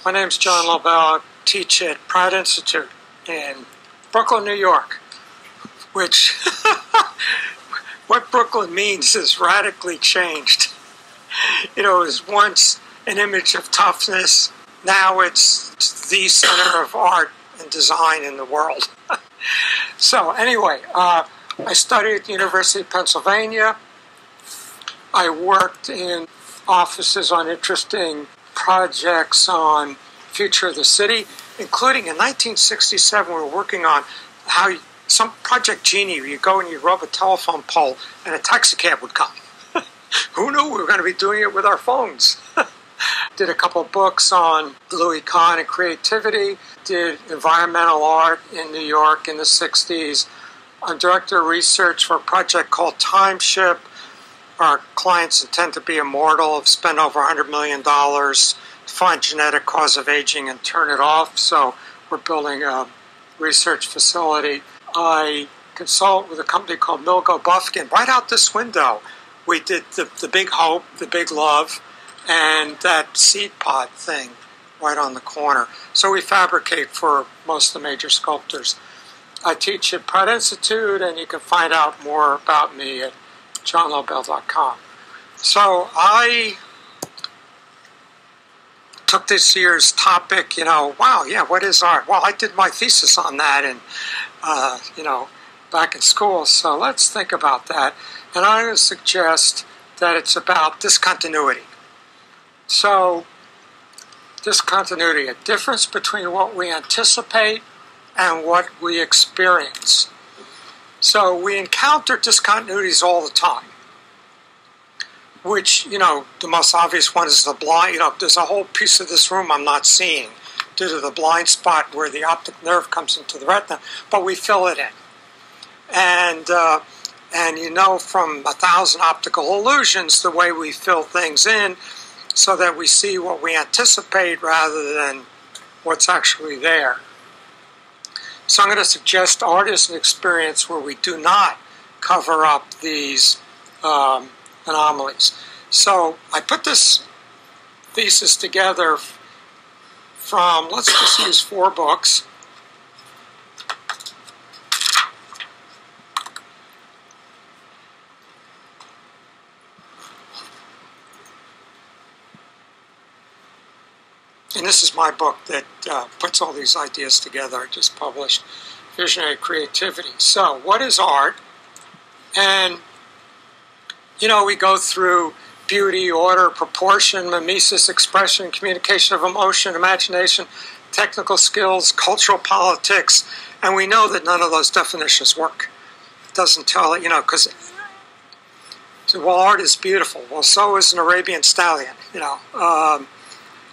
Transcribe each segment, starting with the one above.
My name's John Lobell. I teach at Pratt Institute in Brooklyn, New York, which what Brooklyn means is radically changed. It was once an image of toughness. Now it's the center of art and design in the world. So anyway, I studied at the University of Pennsylvania. I worked in offices on interesting projects on future of the city, including in 1967 we were working on how some Project Genie, where you go and you rub a telephone pole and a taxi cab would come. Who knew we were going to be doing it with our phones? Did a couple of books on Louis Kahn and creativity, did environmental art in New York in the 60s. I'm director of research for a project called Time Ship. Our clients intend to be immortal, have spent over $100 million to find genetic cause of aging and turn it off. So we're building a research facility. I consult with a company called Milgo Bufkin. Right out this window, we did the Big Hope, the Big Love, and that seed pod thing right on the corner. So we fabricate for most of the major sculptors. I teach at Pratt Institute, and you can find out more about me at johnlobell.com. So I took this year's topic, what is art? Well, I did my thesis on that and, back in school. So let's think about that. And I'm going to suggest that it's about discontinuity. So, discontinuity, a difference between what we anticipate and what we experience. So we encounter discontinuities all the time, which, the most obvious one is the blind. There's a whole piece of this room I'm not seeing due to the blind spot where the optic nerve comes into the retina, but we fill it in. And from 1,000 optical illusions, the way we fill things in so that we see what we anticipate rather than what's actually there. So I'm going to suggest art is an experience where we do not cover up these anomalies. So I put this thesis together from, let's just use 4 books. And this is my book that puts all these ideas together. I just published Visionary Creativity. So, what is art? And, we go through beauty, order, proportion, mimesis, expression, communication of emotion, imagination, technical skills, cultural politics, and we know that none of those definitions work. It doesn't tell it, because, art is beautiful. Well, so is an Arabian stallion,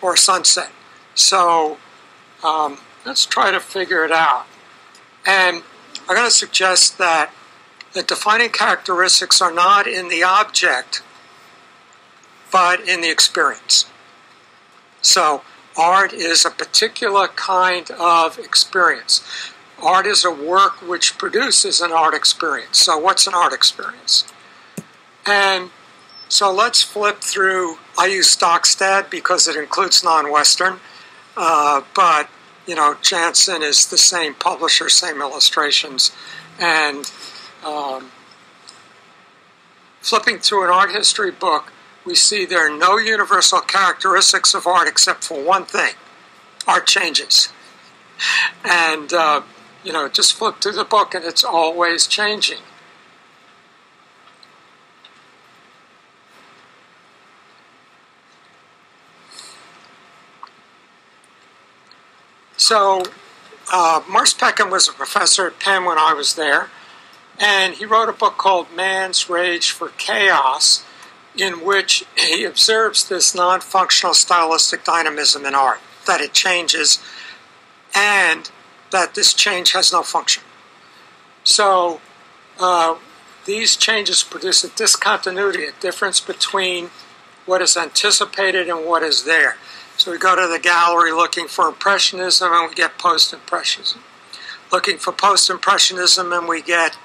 or sunset. So let's try to figure it out. And I'm going to suggest that the defining characteristics are not in the object, but in the experience. So art is a particular kind of experience. Art is a work which produces an art experience. So what's an art experience? And so let's flip through. I use Stockstad because it includes non-Western, but Jansen is the same publisher, same illustrations, and flipping through an art history book, we see there are no universal characteristics of art except for one thing: art changes. And just flip through the book, and it's always changing. So, Morris Peckham was a professor at Penn when I was there, and he wrote a book called Man's Rage for Chaos, in which he observes this non-functional stylistic dynamism in art, that it changes, and that this change has no function. So, these changes produce a discontinuity, a difference between what is anticipated and what is there. So we go to the gallery looking for Impressionism and we get Post-Impressionism. Looking for Post-Impressionism and we get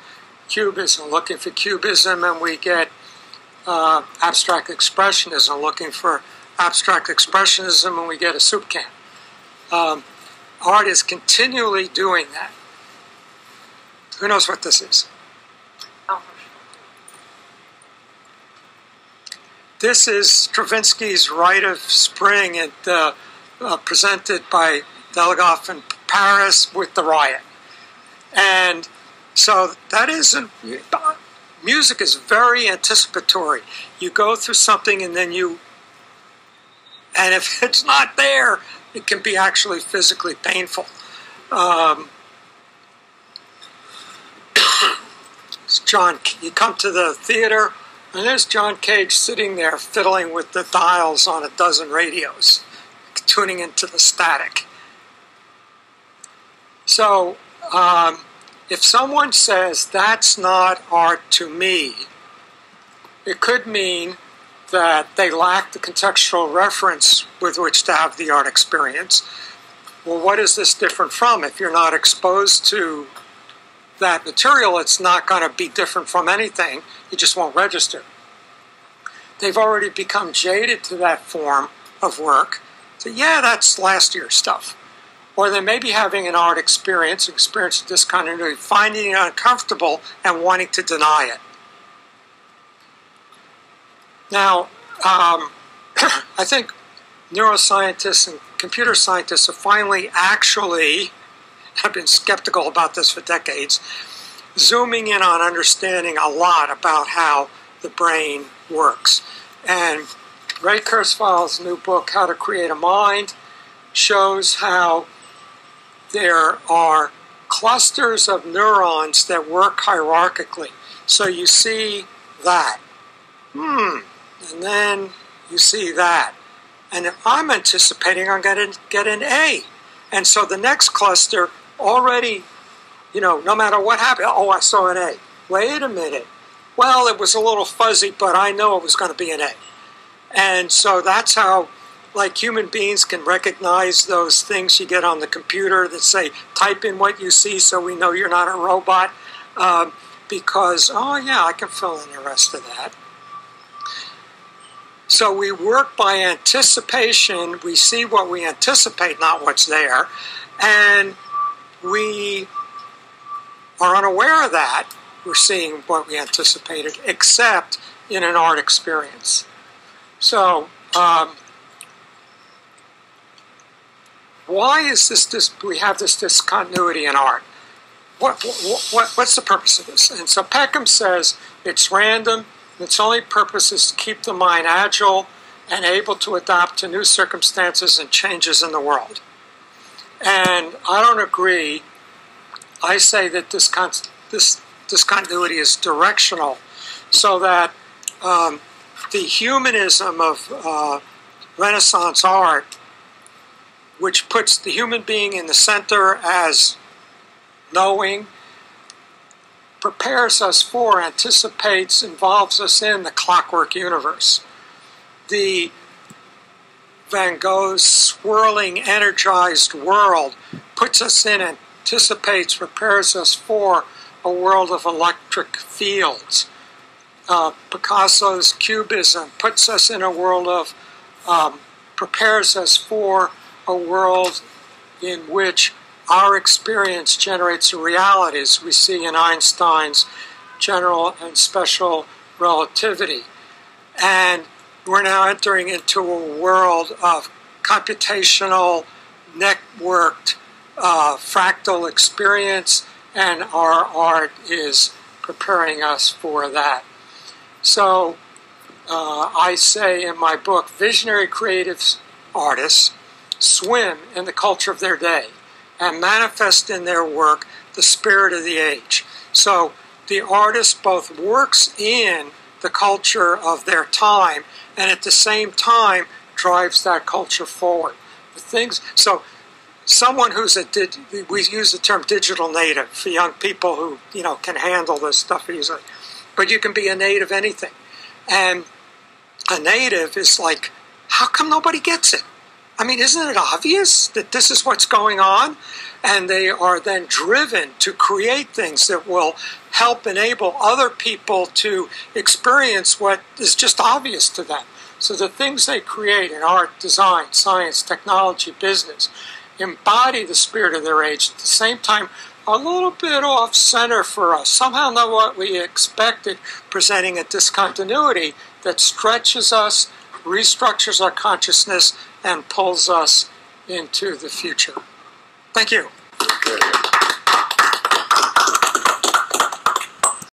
Cubism. Looking for Cubism and we get Abstract Expressionism. Looking for Abstract Expressionism and we get a soup can. Art is continually doing that. Who knows what this is? This is Stravinsky's Rite of Spring, presented by Delegoff in Paris with the riot. And so that isn't, music is very anticipatory. You go through something and then and if it's not there, it can be actually physically painful. You come to the theater, and there's John Cage sitting there fiddling with the dials on a dozen radios, tuning into the static. So, if someone says, that's not art to me, it could mean that they lack the contextual reference with which to have the art experience. Well, what is this different from? If you're not exposed to that material, it's not going to be different from anything. It just won't register. They've already become jaded to that form of work. So yeah, that's last year's stuff. Or they may be having an art experience of discontinuity, finding it uncomfortable and wanting to deny it. Now, I think neuroscientists and computer scientists have finally actually, I've been skeptical about this for decades, zooming in on understanding a lot about how the brain works. And Ray Kurzweil's new book, How to Create a Mind, shows how there are clusters of neurons that work hierarchically. So you see that. And then you see that. And if I'm anticipating I'm going to get an A. And so the next cluster already, no matter what happened, oh, I saw an A. Wait a minute. Well, it was a little fuzzy, but I know it was going to be an A. And so that's how, like, human beings can recognize those things you get on the computer that say, type in what you see so we know you're not a robot. Because, oh yeah, I can fill in the rest of that. So we work by anticipation. We see what we anticipate, not what's there. And we are unaware of that. We're seeing what we anticipated, except in an art experience. So, why is this we have this discontinuity in art? What's the purpose of this? And so Peckham says it's random. Its only purpose is to keep the mind agile and able to adapt to new circumstances and changes in the world. And I don't agree. I say that this discontinuity is directional, so that the humanism of Renaissance art, which puts the human being in the center as knowing, prepares us for, anticipates, involves us in the clockwork universe. The Van Gogh's swirling, energized world puts us in, anticipates, prepares us for a world of electric fields. Picasso's Cubism puts us in a world of, prepares us for a world in which our experience generates realities we see in Einstein's general and special relativity. And we're now entering into a world of computational, networked, fractal experience, and our art is preparing us for that. So I say in my book, visionary creative artists swim in the culture of their day and manifest in their work the spirit of the age. So the artist both works in the culture of their time and at the same time drives that culture forward. So someone who's we use the term digital native for young people who can handle this stuff easily. But you can be a native anything. And a native is like, how come nobody gets it? I mean, isn't it obvious that this is what's going on? And they are then driven to create things that will help enable other people to experience what is just obvious to them. So the things they create in art, design, science, technology, business, embody the spirit of their age, at the same time a little bit off center for us, somehow not what we expected, presenting a discontinuity that stretches us, restructures our consciousness, and pulls us into the future. Thank you.